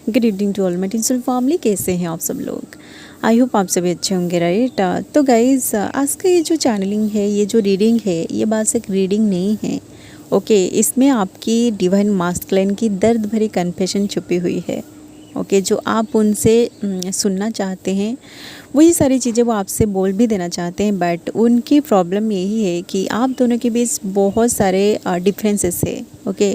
Good evening to all my tinsel family. कैसे हैं आप सब लोग? आई होप आप सभी अच्छे होंगे, राइट। तो गाइज़, आज का ये जो चैनलिंग है, ये जो रीडिंग है, ये बस एक रीडिंग नहीं है। ओके, इसमें आपकी डिवाइन मास्कुलिन की दर्द भरी कन्फेशन छुपी हुई है। ओके, जो आप उनसे सुनना चाहते हैं, वही सारी चीज़ें वो आपसे बोल भी देना चाहते हैं, बट उनकी प्रॉब्लम यही है कि आप दोनों के बीच बहुत सारे डिफरेंसेस है। ओके,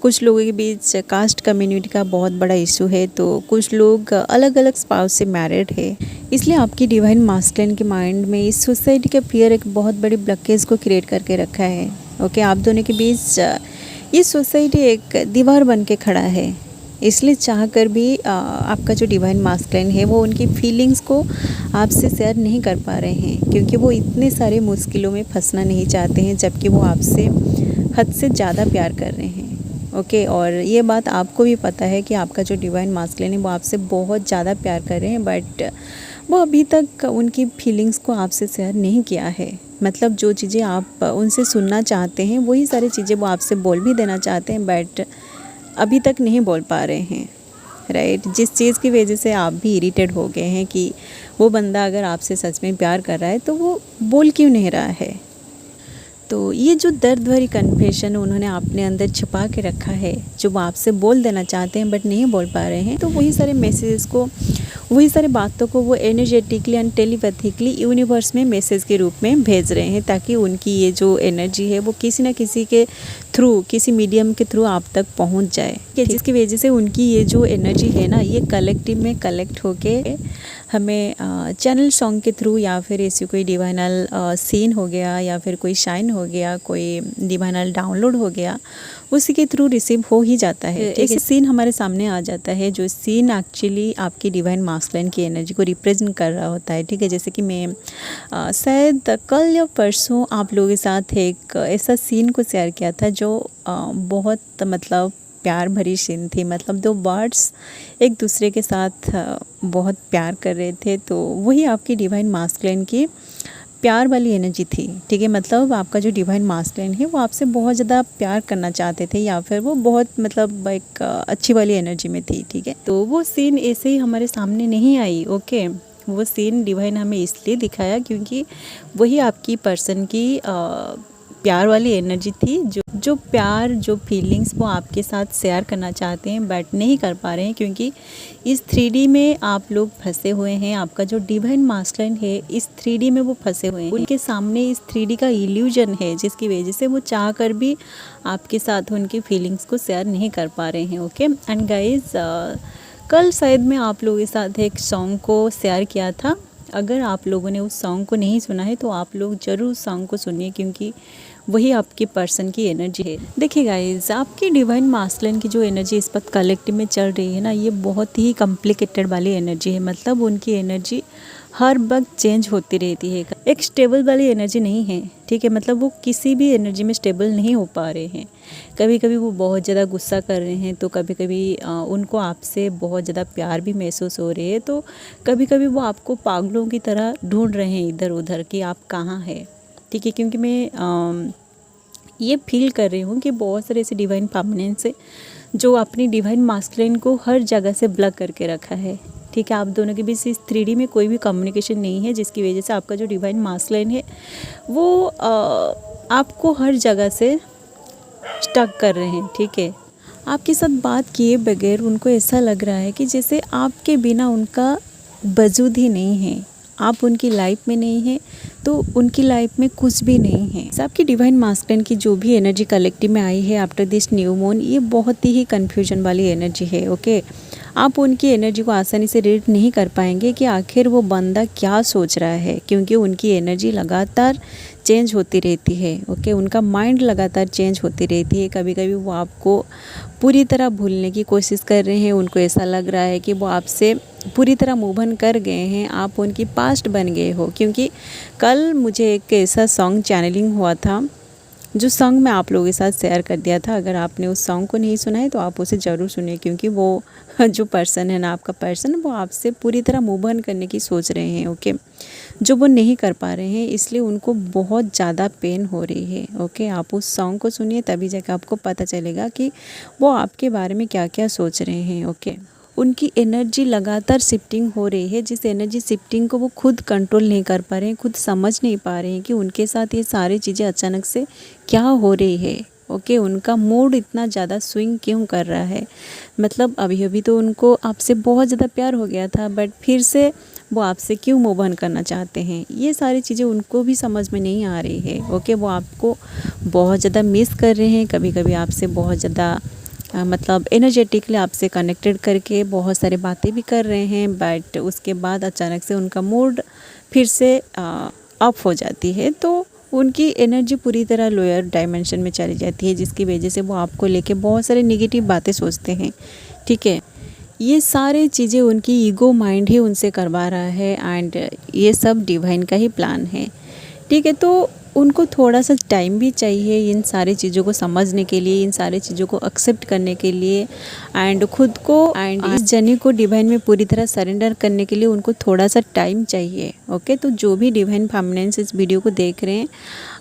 कुछ लोगों के बीच कास्ट कम्युनिटी का बहुत बड़ा इशू है, तो कुछ लोग अलग अलग स्पाउस से मैरिड है। इसलिए आपकी डिवाइन मास्कुलिन के माइंड में इस सोसाइटी का फियर एक बहुत बड़ी ब्लॉकेज को क्रिएट करके रखा है। ओके, आप दोनों के बीच ये सोसाइटी एक दीवार बन के खड़ा है। इसलिए चाह कर भी आपका जो डिवाइन मास्कुलिन है, वो उनकी फीलिंग्स को आपसे शेयर नहीं कर पा रहे हैं, क्योंकि वो इतने सारे मुश्किलों में फंसना नहीं चाहते हैं, जबकि वो आपसे हद से ज़्यादा प्यार कर रहे हैं। ओके, और ये बात आपको भी पता है कि आपका जो डिवाइन मास्कुलिन है, वो आपसे बहुत ज़्यादा प्यार कर रहे हैं, बट वो अभी तक उनकी फीलिंग्स को आपसे शेयर नहीं किया है। मतलब जो चीज़ें आप उनसे सुनना चाहते हैं, वही सारी चीज़ें वो आपसे बोल भी देना चाहते हैं, बट अभी तक नहीं बोल पा रहे हैं, राइट। जिस चीज़ की वजह से आप भी इरिटेट हो गए हैं कि वो बंदा अगर आपसे सच में प्यार कर रहा है तो वो बोल क्यों नहीं रहा है। तो ये जो दर्द भरी कन्फेशन उन्होंने अपने अंदर छुपा के रखा है, जो वो आपसे बोल देना चाहते हैं बट नहीं बोल पा रहे हैं, तो वही सारे मैसेजेस को, वही सारे बातों को वो एनर्जेटिकली एंड टेलीपैथिकली यूनिवर्स में मैसेज के रूप में भेज रहे हैं, ताकि उनकी ये जो एनर्जी है वो किसी न किसी के थ्रू, किसी मीडियम के थ्रू आप तक पहुंच जाए, जिसकी वजह से उनकी ये जो एनर्जी है ना, ये कलेक्टिव में कलेक्ट होके हमें चैनल सॉन्ग के थ्रू, या फिर ऐसी कोई डिवाइनल सीन हो गया, या फिर कोई शाइन हो गया, कोई डिवाइनल डाउनलोड हो गया, उसी के थ्रू रिसीव हो ही जाता है। एक सीन हमारे सामने आ जाता है, जो सीन एक्चुअली आपकी डिवाइन मास्कुलिन की एनर्जी को रिप्रेजेंट कर रहा होता है। ठीक है, जैसे कि मैं शायद कल या परसों आप लोगों के साथ एक ऐसा सीन को शेयर किया था, जो बहुत मतलब प्यार भरी सीन थी। मतलब दो बर्ड्स एक दूसरे के साथ बहुत प्यार कर रहे थे, तो वही आपकी डिवाइन मास्कुलिन की प्यार वाली एनर्जी थी। ठीक है, मतलब आपका जो डिवाइन मास्कुलिन है, वो आपसे बहुत ज़्यादा प्यार करना चाहते थे, या फिर वो बहुत मतलब एक अच्छी वाली एनर्जी में थी। ठीक है, तो वो सीन ऐसे ही हमारे सामने नहीं आई। ओके, वो सीन डिवाइन हमें इसलिए दिखाया क्योंकि वही आपकी पर्सन की प्यार वाली एनर्जी थी, जो प्यार, जो फीलिंग्स वो आपके साथ शेयर करना चाहते हैं बट नहीं कर पा रहे हैं, क्योंकि इस 3D में आप लोग फंसे हुए हैं। आपका जो डिवाइन मास्कुलिन है, इस 3D में वो फंसे हुए हैं। उनके सामने इस 3D का इल्यूजन है, जिसकी वजह से वो चाह कर भी आपके साथ उनकी फीलिंग्स को शेयर नहीं कर पा रहे हैं। ओके, एंड गाइज, कल शायद मैं आप लोगों के साथ एक सॉन्ग को शेयर किया था। अगर आप लोगों ने उस सॉन्ग को नहीं सुना है, तो आप लोग ज़रूर उस सॉन्ग को सुनिए, क्योंकि वही आपके पर्सन की एनर्जी है। देखिए गाइज, आपकी डिवाइन मास्कुलिन की जो एनर्जी इस वक्त कलेक्टिव में चल रही है ना, ये बहुत ही कॉम्प्लिकेटेड वाली एनर्जी है। मतलब उनकी एनर्जी हर वक्त चेंज होती रहती है, एक स्टेबल वाली एनर्जी नहीं है। ठीक है, मतलब वो किसी भी एनर्जी में स्टेबल नहीं हो पा रहे हैं। कभी कभी वो बहुत ज़्यादा गुस्सा कर रहे हैं, तो कभी कभी उनको आपसे बहुत ज़्यादा प्यार भी महसूस हो रही है, तो कभी कभी वो आपको पागलों की तरह ढूंढ रहे हैं इधर उधर कि आप कहाँ हैं। ठीक है, क्योंकि मैं ये फील कर रही हूँ कि बहुत सारे ऐसे डिवाइन फेमिनिन्स है, जो अपनी डिवाइन मास्कुलिन को हर जगह से ब्लॉक करके रखा है। ठीक है, आप दोनों के बीच इस 3D में कोई भी कम्युनिकेशन नहीं है, जिसकी वजह से आपका जो डिवाइन मास्कुलिन है, वो आपको हर जगह से स्टक कर रहे हैं। ठीक है, आपके साथ बात किए बगैर उनको ऐसा लग रहा है कि जैसे आपके बिना उनका वजूद ही नहीं है, आप उनकी लाइफ में नहीं है, तो उनकी लाइफ में कुछ भी नहीं है। आपकी डिवाइन मास्कुलिन की जो भी एनर्जी कलेक्टिव में आई है आफ्टर दिस न्यू मून, ये बहुत ही कन्फ्यूजन वाली एनर्जी है। ओके, आप उनकी एनर्जी को आसानी से रीड नहीं कर पाएंगे कि आखिर वो बंदा क्या सोच रहा है, क्योंकि उनकी एनर्जी लगातार चेंज होती रहती है। ओके, उनका माइंड लगातार चेंज होती रहती है। कभी कभी वो आपको पूरी तरह भूलने की कोशिश कर रहे हैं, उनको ऐसा लग रहा है कि वो आपसे पूरी तरह मूव ऑन कर गए हैं, आप उनकी पास्ट बन गए हो। क्योंकि कल मुझे एक ऐसा सॉन्ग चैनलिंग हुआ था, जो सॉन्ग मैं आप लोगों के साथ शेयर कर दिया था। अगर आपने उस सॉन्ग को नहीं सुना है, तो आप उसे ज़रूर सुनिए, क्योंकि वो जो पर्सन है ना, आपका पर्सन, वो आपसे पूरी तरह मूव ऑन करने की सोच रहे हैं। ओके, जो वो नहीं कर पा रहे हैं, इसलिए उनको बहुत ज़्यादा पेन हो रही है। ओके, आप उस सॉन्ग को सुनिए, तभी जाकर आपको पता चलेगा कि वो आपके बारे में क्या क्या सोच रहे हैं। ओके, उनकी एनर्जी लगातार शिफ्टिंग हो रही है, जिस एनर्जी शिफ्टिंग को वो खुद कंट्रोल नहीं कर पा रहे हैं, खुद समझ नहीं पा रहे हैं कि उनके साथ ये सारी चीज़ें अचानक से क्या हो रही है। ओके, उनका मूड इतना ज़्यादा स्विंग क्यों कर रहा है। मतलब अभी अभी तो उनको आपसे बहुत ज़्यादा प्यार हो गया था, बट फिर से वो आपसे क्यों मूव ऑन करना चाहते हैं, ये सारी चीज़ें उनको भी समझ में नहीं आ रही है। ओके, वो आपको बहुत ज़्यादा मिस कर रहे हैं, कभी कभी आपसे बहुत ज़्यादा मतलब एनर्जेटिकली आपसे कनेक्टेड करके बहुत सारी बातें भी कर रहे हैं, बट उसके बाद अचानक से उनका मूड फिर से अप हो जाती है, तो उनकी एनर्जी पूरी तरह लोअर डायमेंशन में चली जाती है, जिसकी वजह से वो आपको लेके बहुत सारे नेगेटिव बातें सोचते हैं। ठीक है, ये सारी चीज़ें उनकी ईगो माइंड ही उनसे करवा रहा है, एंड ये सब डिवाइन का ही प्लान है। ठीक है, तो उनको थोड़ा सा टाइम भी चाहिए इन सारी चीज़ों को समझने के लिए, इन सारी चीज़ों को एक्सेप्ट करने के लिए, एंड खुद को एंड इस जर्नी को डिवाइन में पूरी तरह सरेंडर करने के लिए उनको थोड़ा सा टाइम चाहिए। ओके, तो जो भी डिवाइन फेमिनिन्स इस वीडियो को देख रहे हैं,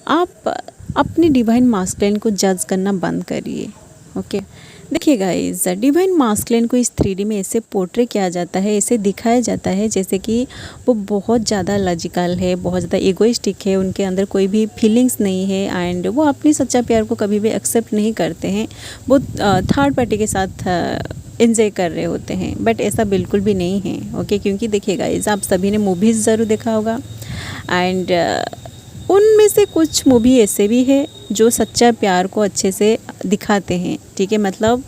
आप अपनी डिवाइन मास्कुलिन को जज करना बंद करिए। ओके, देखिए गाइस, डिवाइन मास्कुलिन को इस 3D में ऐसे पोर्ट्रे किया जाता है, ऐसे दिखाया जाता है जैसे कि वो बहुत ज़्यादा लॉजिकल है, बहुत ज़्यादा इगोइस्टिक है, उनके अंदर कोई भी फीलिंग्स नहीं है, एंड वो अपनी सच्चा प्यार को कभी भी एक्सेप्ट नहीं करते हैं। वो थर्ड पार्टी के साथ एंजॉय कर रहे होते हैं, बट ऐसा बिल्कुल भी नहीं है। ओके, क्योंकि देखिए गाइस, आप सभी ने मूवीज़ ज़रूर देखा होगा, एंड उनमें से कुछ मूवी ऐसे भी है जो सच्चा प्यार को अच्छे से दिखाते हैं। ठीक है, मतलब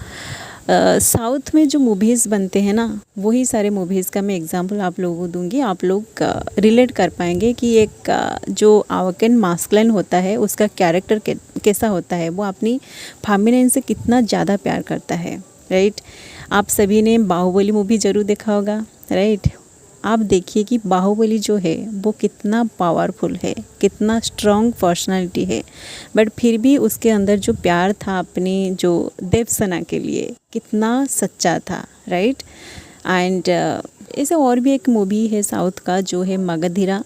साउथ में जो मूवीज़ बनते हैं ना, वही सारे मूवीज़ का मैं एग्जांपल आप लोगों को दूंगी, आप लोग रिलेट कर पाएंगे कि एक जो अवेकन मास्कुलिन होता है उसका कैरेक्टर कैसा होता है, वो अपनी फेमिनिन से कितना ज़्यादा प्यार करता है। राइट, आप सभी ने बाहुबली मूवी ज़रूर देखा होगा। राइट, आप देखिए कि बाहुबली जो है वो कितना पावरफुल है, कितना स्ट्रॉन्ग पर्सनालिटी है, बट फिर भी उसके अंदर जो प्यार था अपनी जो देवसेना के लिए, कितना सच्चा था। राइट, एंड ऐसे और भी एक मूवी है साउथ का जो है मगधीरा,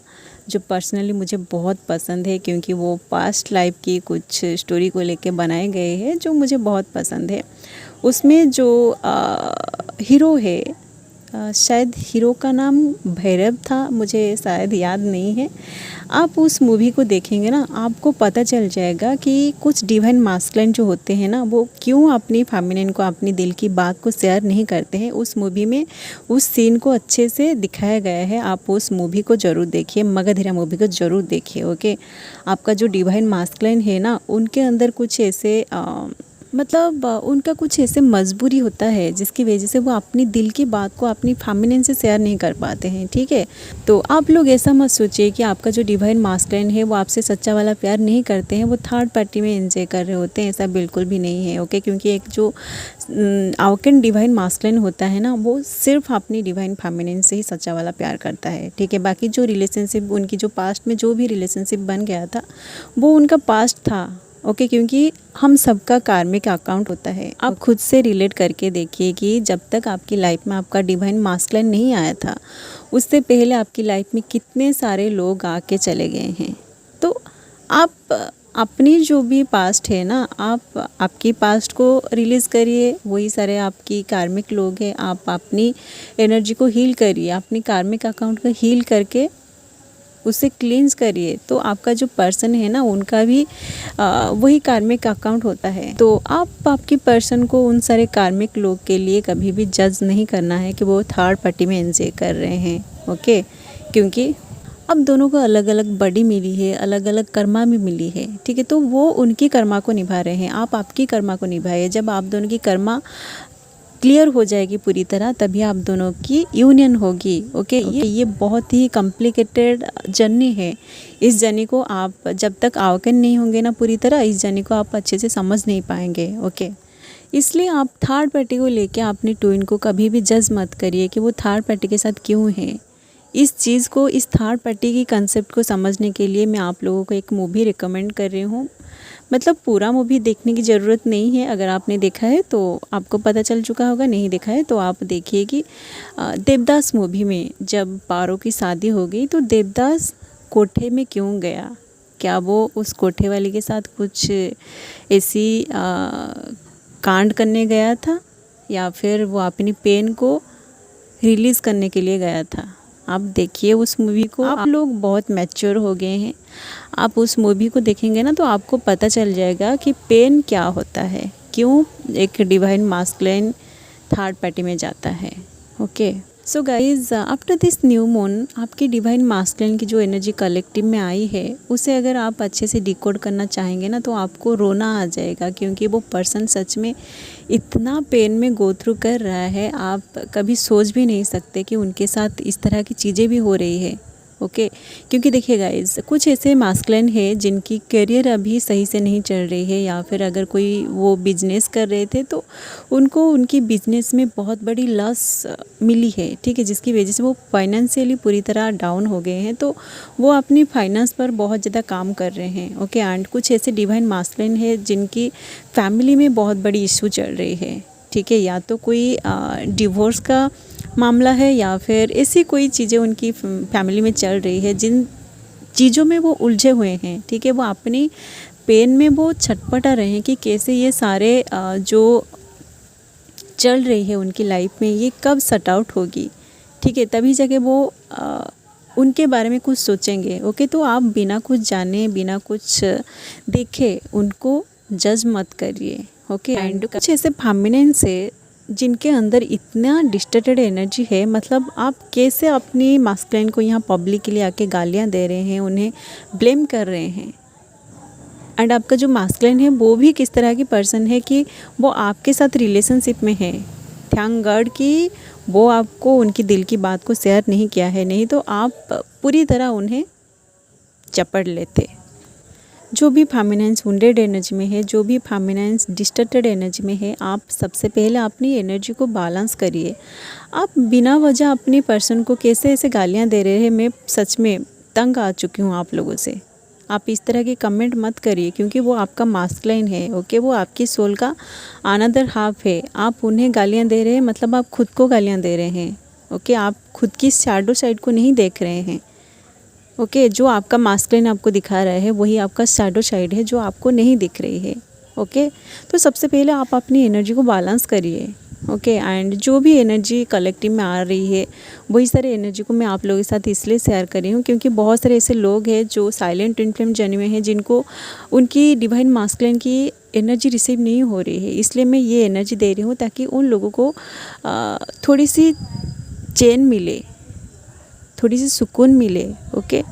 जो पर्सनली मुझे बहुत पसंद है, क्योंकि वो पास्ट लाइफ की कुछ स्टोरी को लेके बनाए गए हैं जो मुझे बहुत पसंद है। उसमें जो हीरो है, शायद हीरो का नाम भैरव था, मुझे शायद याद नहीं है। आप उस मूवी को देखेंगे ना, आपको पता चल जाएगा कि कुछ डिवाइन मास्कुलिन जो होते हैं ना, वो क्यों अपनी फेमिनिन को, अपनी दिल की बात को शेयर नहीं करते हैं। उस मूवी में उस सीन को अच्छे से दिखाया गया है, आप उस मूवी को ज़रूर देखिए, मगधीरा मूवी को ज़रूर देखिए। ओके, आपका जो डिवाइन मास्कुलिन है ना, उनके अंदर कुछ ऐसे मतलब उनका कुछ ऐसे मजबूरी होता है जिसकी वजह से वो अपनी दिल की बात को अपनी फेमिनिन से शेयर नहीं कर पाते हैं। ठीक है, तो आप लोग ऐसा मत सोचिए कि आपका जो डिवाइन मास्कुलिन है वो आपसे सच्चा वाला प्यार नहीं करते हैं, वो थर्ड पार्टी में एंजॉय कर रहे होते हैं, ऐसा बिल्कुल भी नहीं है। ओके, क्योंकि एक जो अवेकन डिवाइन मास्कुलिन होता है ना, वो सिर्फ अपनी डिवाइन फेमिनिन से ही सच्चा वाला प्यार करता है। ठीक है, बाकी जो रिलेशनशिप उनकी जो पास्ट में जो भी रिलेशनशिप बन गया था वो उनका पास्ट था। ओके, क्योंकि हम सबका कार्मिक अकाउंट होता है। आप खुद से रिलेट करके देखिए कि जब तक आपकी लाइफ में आपका डिवाइन मास्कुलिन नहीं आया था, उससे पहले आपकी लाइफ में कितने सारे लोग आके चले गए हैं। तो आप अपनी जो भी पास्ट है ना, आप आपकी पास्ट को रिलीज़ करिए, वही सारे आपकी कार्मिक लोग हैं, आप अपनी एनर्जी को हील करिए, अपनी कार्मिक अकाउंट को हील करके उसे क्लींस करिए, तो आपका जो पर्सन है ना, उनका भी वही कार्मिक अकाउंट होता है। तो आप आपकी पर्सन को उन सारे कार्मिक लोग के लिए कभी भी जज नहीं करना है कि वो थर्ड पार्टी में एंजॉय कर रहे हैं। ओके, क्योंकि अब दोनों को अलग अलग बॉडी मिली है, अलग अलग कर्मा भी मिली है। ठीक है, तो वो उनकी कर्मा को निभा रहे हैं, आप आपकी कर्मा को निभाइए। जब आप दोनों की कर्मा क्लियर हो जाएगी पूरी तरह, तभी आप दोनों की यूनियन होगी। ओके, ये बहुत ही कॉम्प्लिकेटेड जर्नी है। इस जर्नी को आप जब तक अवेकन नहीं होंगे ना पूरी तरह, इस जर्नी को आप अच्छे से समझ नहीं पाएंगे। ओके, इसलिए आप थर्ड पार्टी को लेके अपनी ट्विन को कभी भी जज मत करिए कि वो थर्ड पार्टी के साथ क्यों है। इस चीज़ को, इस थर्ड पार्टी की कंसेप्ट को समझने के लिए मैं आप लोगों को एक मूवी रिकमेंड कर रही हूँ। मतलब पूरा मूवी देखने की ज़रूरत नहीं है, अगर आपने देखा है तो आपको पता चल चुका होगा, नहीं देखा है तो आप देखिए कि देवदास मूवी में जब पारो की शादी हो गई तो देवदास कोठे में क्यों गया, क्या वो उस कोठे वाले के साथ कुछ ऐसी कांड करने गया था, या फिर वो अपनी पेन को रिलीज़ करने के लिए गया था। आप देखिए उस मूवी को, आप लोग बहुत मैच्योर हो गए हैं। आप उस मूवी को देखेंगे ना तो आपको पता चल जाएगा कि पेन क्या होता है, क्यों एक डिवाइन मास्कुलिन थर्ड पार्टी में जाता है। Okay, so guys after this new moon आपकी डिवाइन मास्कुलिन की जो एनर्जी कलेक्टिव में आई है उसे अगर आप अच्छे से डिकोड करना चाहेंगे ना तो आपको रोना आ जाएगा, क्योंकि वो पर्सन सच में इतना पेन में गो थ्रू कर रहा है, आप कभी सोच भी नहीं सकते कि उनके साथ इस तरह की चीज़ें भी हो रही है। ओके, क्योंकि देखिए गाइज कुछ ऐसे मास्कुलिन है जिनकी करियर अभी सही से नहीं चल रही है, या फिर अगर कोई वो बिजनेस कर रहे थे तो उनको उनकी बिजनेस में बहुत बड़ी लॉस मिली है, ठीक है, जिसकी वजह से वो फाइनेंशियली पूरी तरह डाउन हो गए हैं। तो वो अपनी फाइनेंस पर बहुत ज़्यादा काम कर रहे हैं। ओके, एंड कुछ ऐसे डिवाइन मास्कुलिन है जिनकी फैमिली में बहुत बड़ी इशू चल रही है, ठीक है, या तो कोई डिवोर्स का मामला है या फिर ऐसी कोई चीज़ें उनकी फैमिली में चल रही है जिन चीज़ों में वो उलझे हुए हैं, ठीक है, वो अपनी पेन में वो छटपटा रहे हैं कि कैसे ये सारे जो चल रही है उनकी लाइफ में ये कब सट आउट होगी, ठीक है, तभी जाके वो उनके बारे में कुछ सोचेंगे। ओके, तो आप बिना कुछ जाने बिना कुछ देखे उनको जज मत करिए। ओके, एंड कुछ ऐसे फेमिनिन्स है जिनके अंदर इतना डिस्टर्टेड एनर्जी है, मतलब आप कैसे अपनी मास्कुलिन को यहाँ पब्लिक के लिए आके गालियाँ दे रहे हैं, उन्हें ब्लेम कर रहे हैं, एंड आपका जो मास्कुलिन है वो भी किस तरह की पर्सन है कि वो आपके साथ रिलेशनशिप में है। थैंक गॉड कि वो आपको उनकी दिल की बात को शेयर नहीं किया है, नहीं तो आप पूरी तरह उन्हें चपड़ लेते। जो भी फेमिनाइन्स वुंडेड एनर्जी में है, जो भी फेमिनाइन्स डिस्टर्टेड एनर्जी में है, आप सबसे पहले अपनी एनर्जी को बैलेंस करिए। आप बिना वजह अपनी पर्सन को कैसे ऐसे गालियाँ दे रहे हैं, मैं सच में तंग आ चुकी हूँ आप लोगों से। आप इस तरह के कमेंट मत करिए, क्योंकि वो आपका मास्कुलिन है। ओके, वो आपकी सोल का अनदर हाफ है। आप उन्हें गालियाँ दे रहे हैं मतलब आप खुद को गालियाँ दे रहे हैं। ओके, आप खुद की शैडो साइड को नहीं देख रहे हैं। ओके, जो आपका मास्कुलिन आपको दिखा रहा है वही आपका शैडो साइड है जो आपको नहीं दिख रही है। ओके, तो सबसे पहले आप अपनी एनर्जी को बैलेंस करिए। ओके, एंड जो भी एनर्जी कलेक्टिव में आ रही है वही सारे एनर्जी को मैं आप लोगों के साथ इसलिए शेयर कर रही हूँ क्योंकि बहुत सारे ऐसे लोग हैं जो साइलेंट ट्विन फ्लेम जर्नी में हैं, जिनको उनकी डिवाइन मास्कुलिन की एनर्जी रिसीव नहीं हो रही है। इसलिए मैं ये एनर्जी दे रही हूँ ताकि उन लोगों को थोड़ी सी चैन मिले, थोड़ी सी सुकून मिले। ओके।